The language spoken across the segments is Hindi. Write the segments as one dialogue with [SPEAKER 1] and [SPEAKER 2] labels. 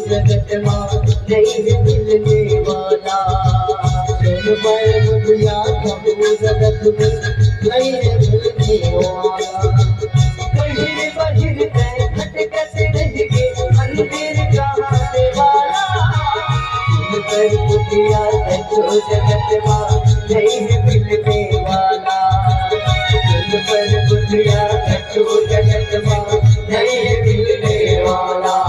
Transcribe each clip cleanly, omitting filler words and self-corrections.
[SPEAKER 1] जगत नहीं मिलने वाला बुढ़िया जगत में नहीं मिलने वाला बहिर बहिर भटकत रह गे मंदिर कहाँ से वाला बुढ़िया जगत नहीं मिलने वाला बुढ़िया जगत नहीं मिलने वाला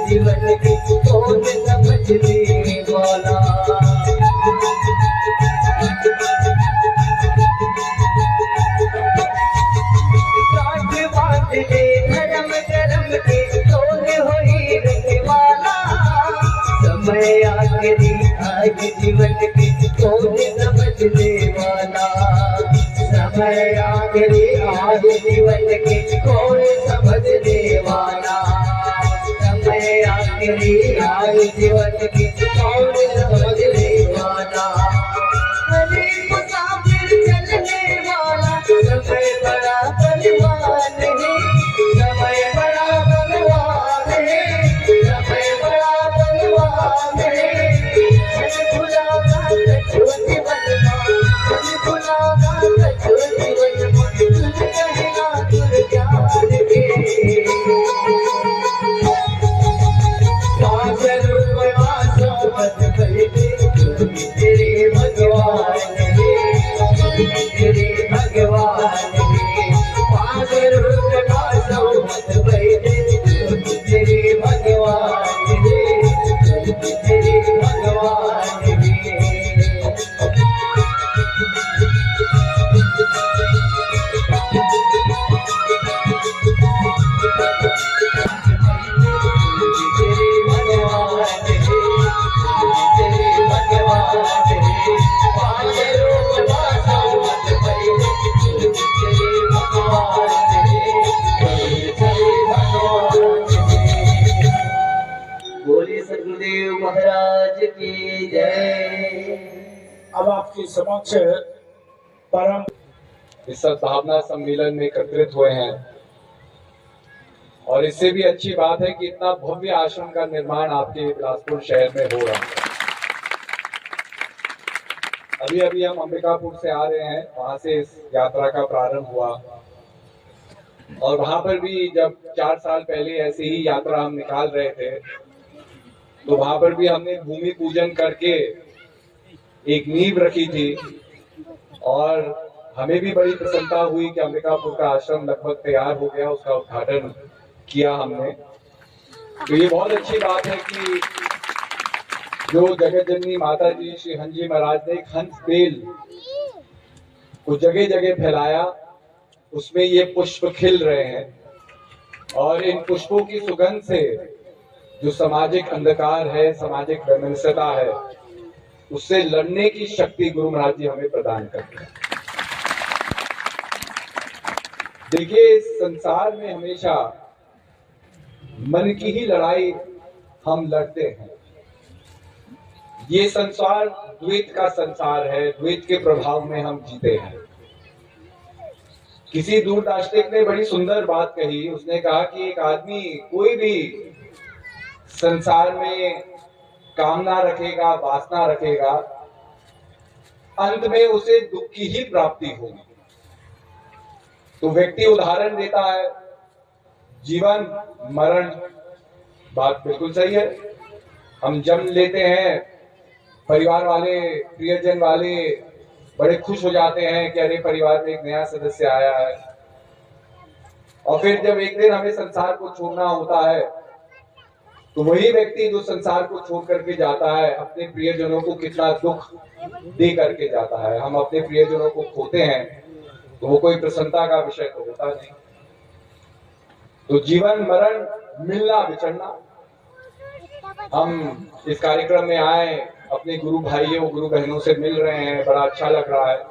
[SPEAKER 1] जीवन के कौन समझने वाला काट बांध दे धर्म कर्म के कौन हो ही रखने वाला समय आखिरी आज जीवन के कौन समझने वाला समय आखिरी आज जीवन के कौन समझने वाला आखिरी आयु जीवन की कौन समझने वाला मुसाफिर चलने वाला समय बड़ा बलवान है समय बड़ा बलवान है समय बड़ा बलवान है खुलागा छोटी बलवान खुलागा छोटी बलवान तुझ कहना तुझ ज्ञान के तेरे भगवान गुरुदेव महाराज की जय।
[SPEAKER 2] अब आपके समक्ष परम
[SPEAKER 3] इस सद्भावना सम्मेलन में एकत्रित हुए हैं और इससे भी अच्छी बात है कि इतना भव्य आश्रम का निर्माण आपके बिलासपुर शहर में हो रहा है। अभी अभी हम अंबिकापुर से आ रहे हैं, वहां से इस यात्रा का प्रारंभ हुआ और वहां पर भी जब 4 साल पहले ऐसे ही यात्रा हम निकाल रहे थे तो वहां पर भी हमने भूमि पूजन करके एक नींव रखी थी और हमें भी बड़ी प्रसन्नता हुई कि अंबिकापुर का आश्रम लगभग तैयार हो गया, उसका उद्घाटन किया हमने। तो ये बहुत अच्छी बात है कि जो जगत जननी माता जी श्री हंस जी महाराज ने एक हंस बेल को जगह जगह फैलाया, उसमें ये पुष्प खिल रहे हैं और इन पुष्पों की सुगंध से जो सामाजिक अंधकार है, सामाजिक वैमनस्यता है, उससे लड़ने की शक्ति गुरु महाराज जी हमें प्रदान करते हैं। देखिए, इस संसार में हमेशा मन की ही लड़ाई हम लड़ते हैं। ये संसार द्वैत का संसार है, द्वैत के प्रभाव में हम जीते हैं। किसी दूर दार्शनिक ने बड़ी सुंदर बात कही, उसने कहा कि एक आदमी कोई भी संसार में कामना रखेगा, वासना रखेगा, अंत में उसे दुख की ही प्राप्ति होगी। तो व्यक्ति उदाहरण देता है जीवन मरण, बात बिल्कुल सही है। हम जन्म लेते हैं, परिवार वाले, प्रियजन वाले बड़े खुश हो जाते हैं कि अरे परिवार में एक नया सदस्य आया है, और फिर जब एक दिन हमें संसार को छोड़ना होता है तो वही व्यक्ति जो संसार को छोड़ करके जाता है अपने प्रियजनों को कितना दुख दे करके जाता है। हम अपने प्रियजनों को खोते हैं तो वो कोई प्रसन्नता का विषय तो होता नहीं। तो जीवन मरण, मिलना बिछड़ना। हम इस कार्यक्रम में आए, अपने गुरु भाइयों गुरु बहनों से मिल रहे हैं, बड़ा अच्छा लग रहा है।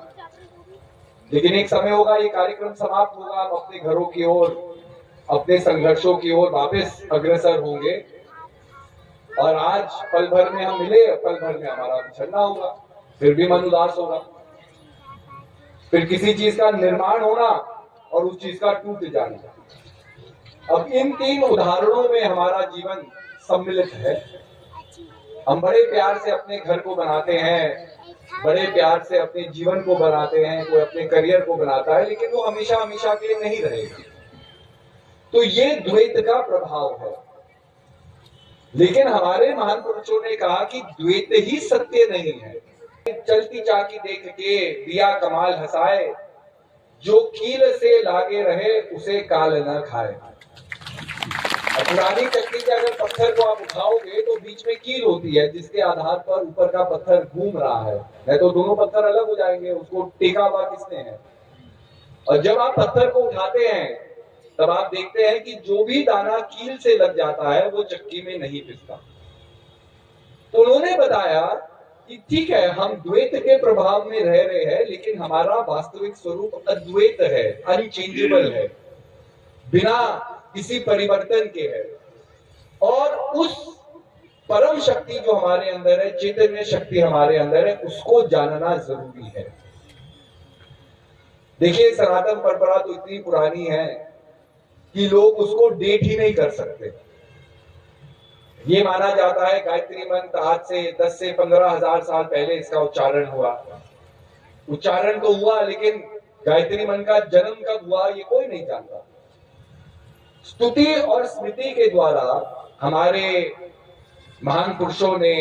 [SPEAKER 3] लेकिन एक समय होगा, ये कार्यक्रम समाप्त होगा, हम अपने घरों की ओर, अपने संघर्षों की ओर वापस अग्रसर होंगे और आज पल भर में हम मिले, पल भर में हमारा बिछड़ना होगा, फिर भी मन उदास होगा, फिर किसी चीज का निर्माण होना और उस चीज का टूट जाना। अब इन 3 उदाहरणों में हमारा जीवन सम्मिलित है। हम बड़े प्यार से अपने घर को बनाते हैं, बड़े प्यार से अपने जीवन को बनाते हैं, कोई अपने करियर को बनाता है, लेकिन वो हमेशा हमेशा के लिए नहीं रहेगा। तो ये द्वैत का प्रभाव है। लेकिन हमारे महान पुरुषों ने कहा कि द्वैत ही सत्य नहीं है। चलती चाकी देख के दिया कमाल हंसाए, जो कील से लागे रहे उसे काल न खाए। पुरानी चक्की के अगर पत्थर को आप उठाओगे तो बीच में कील होती है जिसके आधार पर ऊपर का पत्थर घूम रहा है, नहीं तो दोनों पत्थर अलग हो जाएंगे, उसको टेका हुआ किसने है। और जब आप पत्थर को उठाते हैं तब आप देखते हैं कि जो भी दाना कील से लग जाता है वो चक्की में नहीं पिसता। तो उन्होंने बताया कि ठीक है, हम द्वैत के प्रभाव में रह रहे हैं, लेकिन हमारा वास्तविक स्वरूप अद्वैत है, अनचेंजेबल है, बिना किसी परिवर्तन के है। और उस परम शक्ति जो हमारे अंदर है, चैतन्य शक्ति हमारे अंदर है, उसको जानना जरूरी है। देखिए, सनातन परंपरा तो इतनी पुरानी है कि लोग उसको डेट ही नहीं कर सकते। ये माना जाता है गायत्री मंत्र आज से 10 से 15 हजार साल पहले इसका उच्चारण हुआ। उच्चारण तो हुआ, लेकिन गायत्री मंत्र का जन्म कब हुआ ये कोई नहीं जानता। स्तुति और स्मृति के द्वारा हमारे महान पुरुषों ने